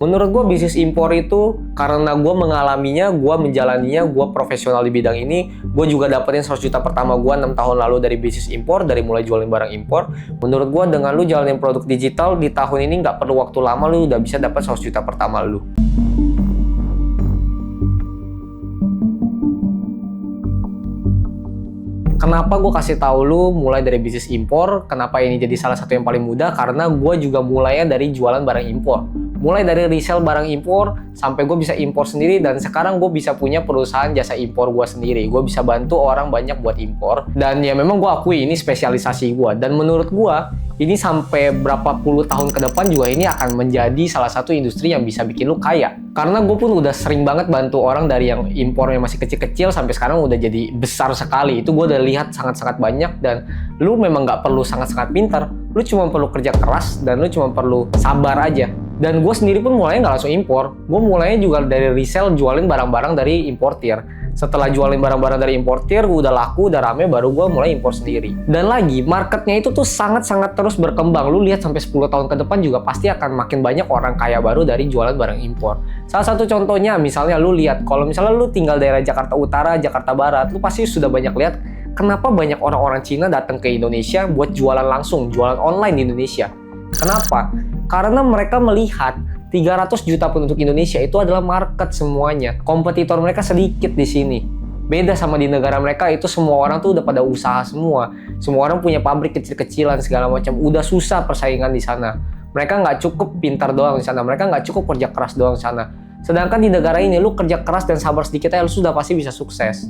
Menurut gue bisnis impor itu karena gue mengalaminya, gue menjalaninya, gue profesional di bidang ini, gue juga dapetin 100 juta pertama gue 6 tahun lalu dari bisnis impor, dari mulai jualin barang impor. Menurut gue dengan lu jalanin produk digital di tahun ini nggak perlu waktu lama lu udah bisa dapat 100 juta pertama lu. Kenapa gue kasih tahu lu mulai dari bisnis impor? Kenapa ini jadi salah satu yang paling mudah? Karena gue juga mulainya dari jualan barang impor. Mulai dari resell barang impor sampai gue bisa impor sendiri, dan sekarang gue bisa punya perusahaan jasa impor gue sendiri. Gue bisa bantu orang banyak buat impor, dan ya memang gue akui ini spesialisasi gue. Dan menurut gue ini sampai berapa puluh tahun ke depan juga ini akan menjadi salah satu industri yang bisa bikin lu kaya. Karena gue pun udah sering banget bantu orang dari yang impornya masih kecil-kecil sampai sekarang udah jadi besar sekali. Itu gue udah lihat sangat-sangat banyak, dan lu memang nggak perlu sangat-sangat pintar. Lu cuma perlu kerja keras dan lu cuma perlu sabar aja. Dan gue sendiri pun mulainya nggak langsung impor. Gue mulainya juga dari resell, jualin barang-barang dari importir. Setelah jualin barang-barang dari importir, udah laku, udah rame, baru gue mulai impor sendiri. Dan lagi, marketnya itu tuh sangat-sangat terus berkembang. Lu lihat sampai 10 tahun ke depan juga pasti akan makin banyak orang kaya baru dari jualan barang impor. Salah satu contohnya, misalnya lu lihat, kalau misalnya lu tinggal daerah Jakarta Utara, Jakarta Barat, lu pasti sudah banyak lihat kenapa banyak orang-orang Cina datang ke Indonesia buat jualan langsung, jualan online di Indonesia. Kenapa? Karena mereka melihat 300 juta penduduk Indonesia itu adalah market semuanya. Kompetitor mereka sedikit di sini. Beda sama di negara mereka, itu semua orang tuh udah pada usaha semua. Semua orang punya pabrik kecil-kecilan segala macam. Udah susah persaingan di sana. Mereka nggak cukup pintar doang di sana. Mereka nggak cukup kerja keras doang di sana. Sedangkan di negara ini, lu kerja keras dan sabar sedikit aja, lu sudah pasti bisa sukses.